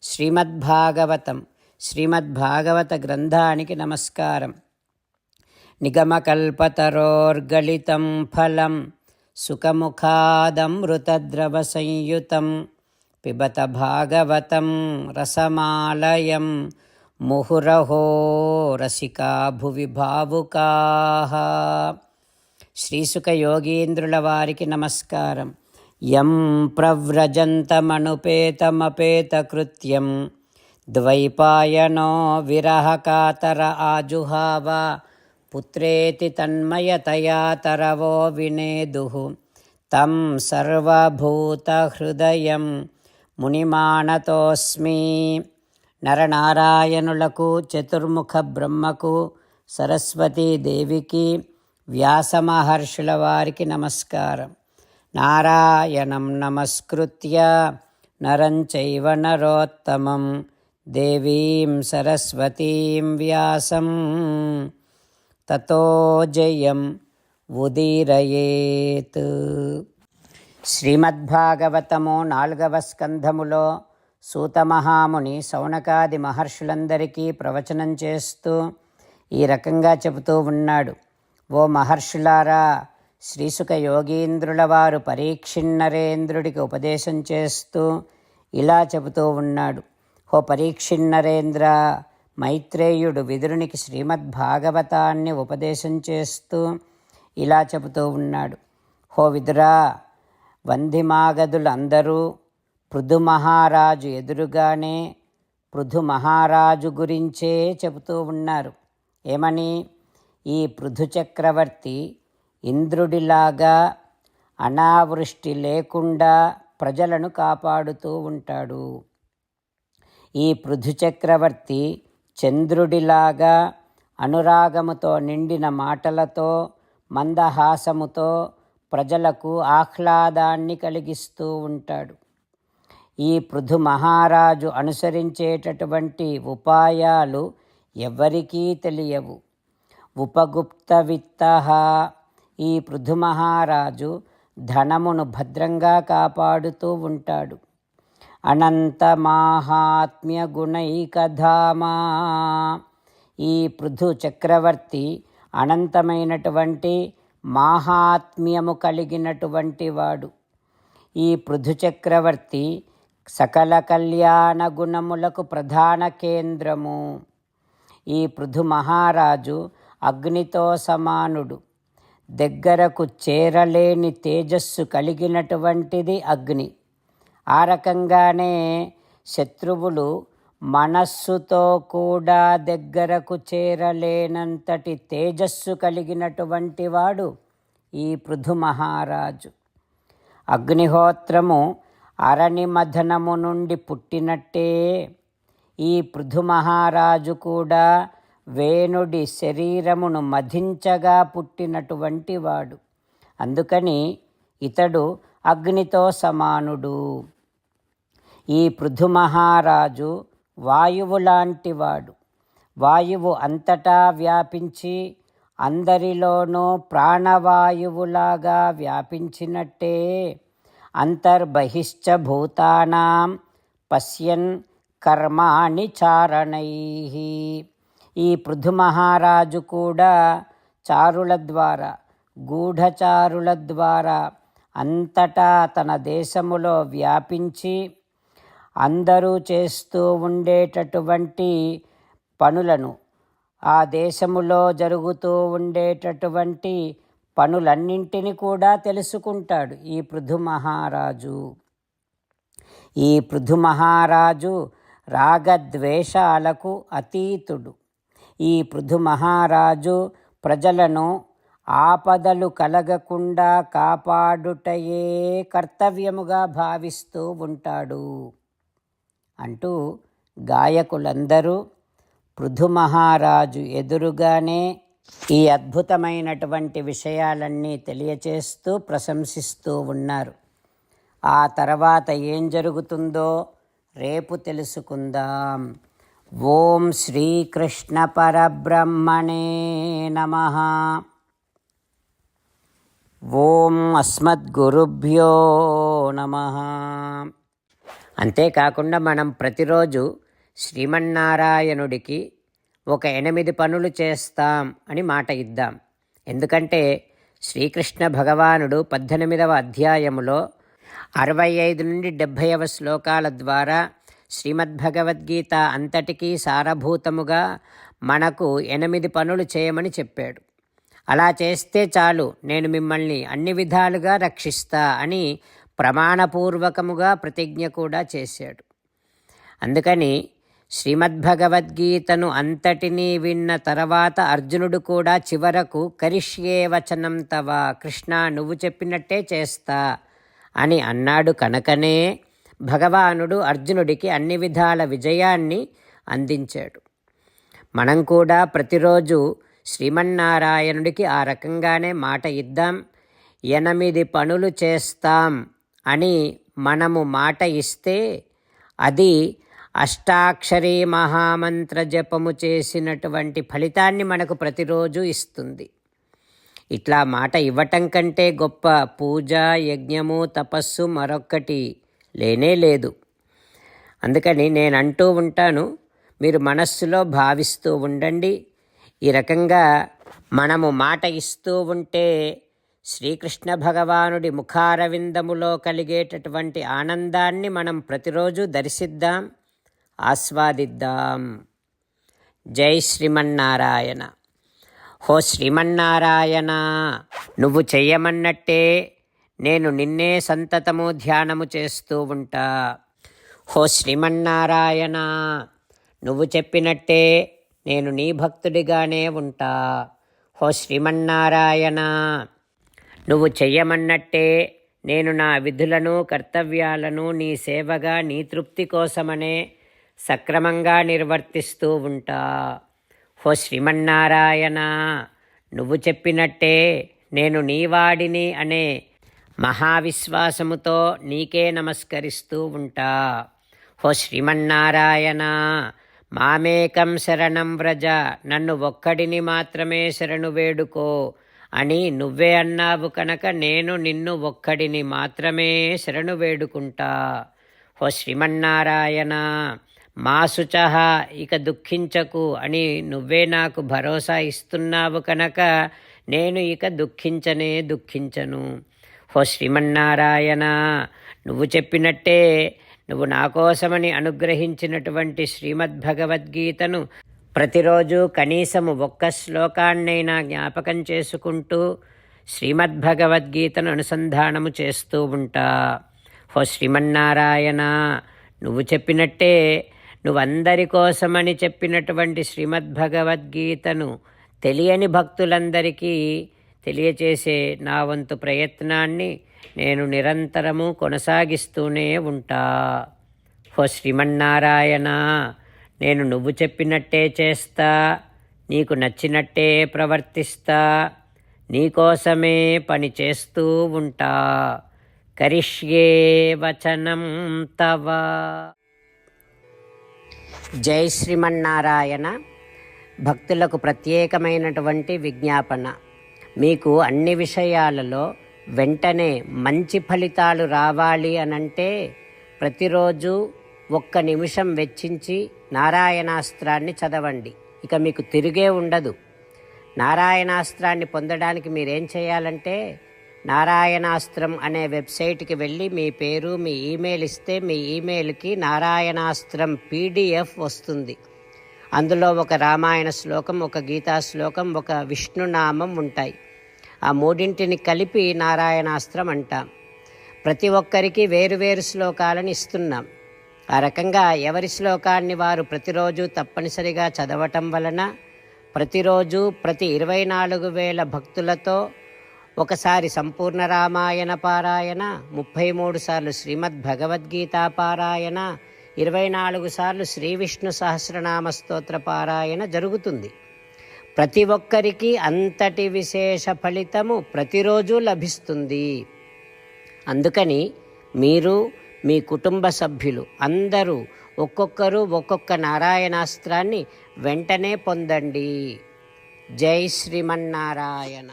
శ్రీమద్భాగవతం శ్రీమద్భాగవత గ్రంథానికి నమస్కారం. నిగమకల్పతరోర్గళితం ఫలం సుఖముఖాదమృతద్రవ సంయుతం పిబత భాగవతం రసమాలయం ముహురహో రసికా భువి భావుకాః. శ్రీసుఖ యోగీంద్రుల వారికి నమస్కారం. యం ప్రవ్రజంతమనుపేతమపేతకృత్యం ద్వైపాయనో విరహకాతర ఆజుహావ పుత్రేతి తన్మయతయా తరవో వినేదుః తం సర్వభూతహృదయం మునిమానతోస్మి. నరనారాయణులకు, చతుర్ముఖ బ్రహ్మకు, సరస్వతీదేవికి, వ్యాసమహర్షుల వారికి నమస్కారం. నారాయణం నమస్కృత్య నరం చైవ నరోత్తమం దేవీం సరస్వతీం వ్యాసం తతో జయం ఉదీరయేత్. శ్రీమద్భాగవతము 4వ స్కంధములో సూతమహాముని శౌనకాది మహర్షులందరికీ ప్రవచనం చేస్తూ ఈ రకంగా చెబుతూ ఉన్నాడు. ఓ మహర్షులారా, శ్రీసుఖ యోగీంద్రుల వారు పరీక్షిన్నరేంద్రుడికి ఉపదేశం చేస్తూ ఇలా చెబుతూ ఉన్నాడు. ఓ పరీక్షిన్నరేంద్ర, మైత్రేయుడు విదురునికి శ్రీమద్భాగవతాన్ని ఉపదేశం చేస్తూ ఇలా చెబుతూ ఉన్నాడు. హో విదురా, వంధిమాగధులందరూ పృథు మహారాజు ఎదురుగానే పృథు మహారాజు గురించే చెబుతూ ఉన్నారు. ఏమని? ఈ పృథు చక్రవర్తి ఇంద్రుడిలాగా అనావృష్టి లేకుండా ప్రజలను కాపాడుతూ ఉంటాడు. ఈ పృథు చక్రవర్తి చంద్రుడిలాగా అనురాగముతో నిండిన మాటలతో, మందహాసముతో ప్రజలకు ఆహ్లాదాన్ని కలిగిస్తూ ఉంటాడు. ఈ పృథు మహారాజు అనుసరించేటటువంటి ఉపాయాలు ఎవరికీ తెలియవు. ఉపగుప్త విత్తః, ఈ పృథు మహారాజు ధనమును భద్రంగా కాపాడుతూ ఉంటాడు. అనంత మాహాత్మ్య గుణైకధామా, ఈ పృథు చక్రవర్తి అనంతమైనటువంటి మాహాత్మ్యము కలిగినటువంటి వాడు. ఈ పృథు చక్రవర్తి సకల కళ్యాణ గుణములకు ప్రధాన కేంద్రము. ఈ పృథు మహారాజు అగ్నితో సమానుడు. దగ్గరకు చేరలేని తేజస్సు కలిగినటువంటిది అగ్ని. ఆ రకంగానే శత్రువులు మనస్సుతో కూడా దగ్గరకు చేరలేనంతటి తేజస్సు కలిగినటువంటి వాడు ఈ పృథు మహారాజు. అగ్నిహోత్రము అరణి మథనము నుండి పుట్టినట్టే ఈ పృథు మహారాజు కూడా వేణుడి శరీరమును మధించగా పుట్టినటువంటి వాడు. అందుకని ఇతడు అగ్నితో సమానుడు. ఈ పృథు మహారాజు వాయువు లాంటివాడు. వాయువు అంతటా వ్యాపించి అందరిలోనూ ప్రాణవాయువులాగా వ్యాపించినట్టే అంతర్బహిశ్చ భూతానాం పశ్యన్ కర్మాణి చారణైః. ఈ పృథు మహారాజు కూడా చారుల ద్వారా, గూఢచారుల ద్వారా అంతటా తన దేశములో వ్యాపించి అందరూ చేస్తూ ఉండేటటువంటి పనులను, ఆ దేశములో జరుగుతూ ఉండేటటువంటి పనులన్నింటినీ కూడా తెలుసుకుంటాడు ఈ పృథు మహారాజు. ఈ పృథు మహారాజు రాగద్వేషాలకు అతీతుడు. ఈ పృథు మహారాజు ప్రజలను ఆపదలు కలగకుండా కాపాడుటయే కర్తవ్యముగా భావిస్తూ ఉంటాడు అంటూ గాయకులందరూ పృథు మహారాజు ఎదురుగానే ఈ అద్భుతమైనటువంటి విషయాలన్నీ తెలియచేస్తూ ప్రశంసిస్తూ ఉన్నారు. ఆ తర్వాత ఏం జరుగుతుందో రేపు తెలుసుకుందాం. ఓం శ్రీకృష్ణ పరబ్రహ్మణే నమః. ఓం అస్మద్గురుభ్యో నమః. అంతేకాకుండా మనం ప్రతిరోజు శ్రీమన్నారాయణుడికి ఒక 8 పనులు చేస్తాం అని మాట ఇద్దాం. ఎందుకంటే శ్రీకృష్ణ భగవానుడు 18వ అధ్యాయములో 65 నుండి 70వ శ్లోకాల ద్వారా శ్రీమద్భగవద్గీత అంతటికీ సారభూతముగా మనకు 8 పనులు చేయమని చెప్పాడు. అలా చేస్తే చాలు, నేను మిమ్మల్ని అన్ని విధాలుగా రక్షిస్తా అని ప్రమాణపూర్వకముగా ప్రతిజ్ఞ కూడా చేశాడు. అందుకని శ్రీమద్భగవద్గీతను అంతటినీ విన్న తర్వాత అర్జునుడు కూడా చివరకు కరిష్యే వచనం తవ, కృష్ణ నువ్వు చెప్పినట్టే చేస్తా అని అన్నాడు. కనుకనే భగవానుడు అర్జునుడికి అన్ని విధాల విజయాన్ని అందించాడు. మనం కూడా ప్రతిరోజు శ్రీమన్నారాయణుడికి ఆ రకంగానే మాట ఇద్దాం. 8 పనులు చేస్తాం అని మనము మాట ఇస్తే అది అష్టాక్షరీ మహామంత్ర జపము చేసినటువంటి ఫలితాన్ని మనకు ప్రతిరోజు ఇస్తుంది. ఇట్లా మాట ఇవ్వటం కంటే గొప్ప పూజ, యజ్ఞము, తపస్సు మరొక్కటి లేనే లేదు. అందుకని నేను అంటూ ఉంటాను, మీరు మనస్సులో భావిస్తూ ఉండండి. ఈ రకంగా మనము మాట ఇస్తూ ఉంటే శ్రీకృష్ణ భగవానుడి ముఖారవిందములో కలిగేటటువంటి ఆనందాన్ని మనం ప్రతిరోజు దర్శిద్దాం, ఆస్వాదిద్దాం. జై శ్రీమన్నారాయణ. హో శ్రీమన్నారాయణ, నువ్వు చెయ్యమన్నట్టే నేను నిన్నే సంతతము ధ్యానము చేస్తూ ఉంటా. హో శ్రీమన్నారాయణ, నువ్వు చెప్పినట్టే నేను నీ భక్తుడిగానే ఉంటా. హో శ్రీమన్నారాయణ, నువ్వు చెయ్యమన్నట్టే నేను నా విధులను, కర్తవ్యాలను నీ సేవగా, నీ తృప్తి కోసమనే సక్రమంగా నిర్వర్తిస్తూ ఉంటా. హో శ్రీమన్నారాయణ, నువ్వు చెప్పినట్టే నేను నీవాడిని అనే మహావిశ్వాసముతో నీకే నమస్కరిస్తూ ఉంటా. హో శ్రీమన్నారాయణ, మామేకం శరణం వ్రజ, నన్ను ఒక్కడిని మాత్రమే శరణు వేడుకో అని నువ్వే అన్నావు కనుక నేను నిన్ను ఒక్కడిని మాత్రమే శరణు వేడుకుంటా. హో శ్రీమన్నారాయణ, మా శుచః, ఇక దుఃఖించకు అని నువ్వే నాకు భరోసా ఇస్తున్నావు కనుక నేను ఇక దుఃఖించను. హో శ్రీమన్నారాయణ, నువ్వు చెప్పినట్టే నువ్వు నా కోసమని అనుగ్రహించినటువంటి శ్రీమద్భగవద్గీతను ప్రతిరోజు కనీసము 1 శ్లోకాన్నైనా జ్ఞాపకం చేసుకుంటూ శ్రీమద్భగవద్గీతను అనుసంధానము చేస్తూ ఉంటా. హో శ్రీమన్నారాయణ, నువ్వు చెప్పినట్టే నువ్వందరి కోసమని చెప్పినటువంటి శ్రీమద్భగవద్గీతను తెలియని భక్తులందరికీ తెలియచేసే నా వంతు ప్రయత్నాన్ని నేను నిరంతరము కొనసాగిస్తూనే ఉంటా. హో శ్రీమన్నారాయణ, నేను నువ్వు చెప్పినట్టే చేస్తా, నీకు నచ్చినట్టే ప్రవర్తిస్తా, నీకోసమే పని చేస్తూ ఉంటా. కరిష్యే వచనం తవ. జై శ్రీమన్నారాయణ. భక్తులకు ప్రత్యేకమైనటువంటి విజ్ఞాపన. మీకు అన్ని విషయాలలో వెంటనే మంచి ఫలితాలు రావాలి అనంటే ప్రతిరోజు 1 నిమిషం వెచ్చించి నారాయణాస్త్రాన్ని చదవండి. ఇక మీకు తిరిగే ఉండదు. నారాయణాస్త్రాన్ని పొందడానికి మీరేం చేయాలంటే నారాయణాస్త్రం అనే వెబ్సైట్కి వెళ్ళి మీ పేరు, మీ ఈమెయిల్ ఇస్తే మీ ఈమెయిల్కి నారాయణాస్త్రం PDF వస్తుంది. అందులో ఒక రామాయణ శ్లోకం, ఒక గీతా శ్లోకం, ఒక విష్ణునామం ఉంటాయి. ఆ 3ంటిని కలిపి నారాయణాస్త్రం అంటాం. ప్రతి ఒక్కరికి వేరువేరు శ్లోకాలను ఇస్తున్నాం. ఆ రకంగా ఎవరి శ్లోకాన్ని వారు ప్రతిరోజు తప్పనిసరిగా చదవటం వలన ప్రతిరోజు ప్రతి 24,000 భక్తులతో ఒకసారి సంపూర్ణ రామాయణ పారాయణ, 33 సార్లు శ్రీమద్భగవద్గీత పారాయణ, 24 సార్లు శ్రీ విష్ణు సహస్రనామ స్తోత్ర పారాయణ జరుగుతుంది. ప్రతి ఒక్కరికి అంతటి విశేష ఫలితము ప్రతిరోజు లభిస్తుంది. అందుకని మీరు, మీ కుటుంబ సభ్యులు అందరూ ఒక్కొక్కరు ఒక్కొక్క నారాయణాస్త్రాన్ని వెంటనే పొందండి. జై శ్రీమన్నారాయణ.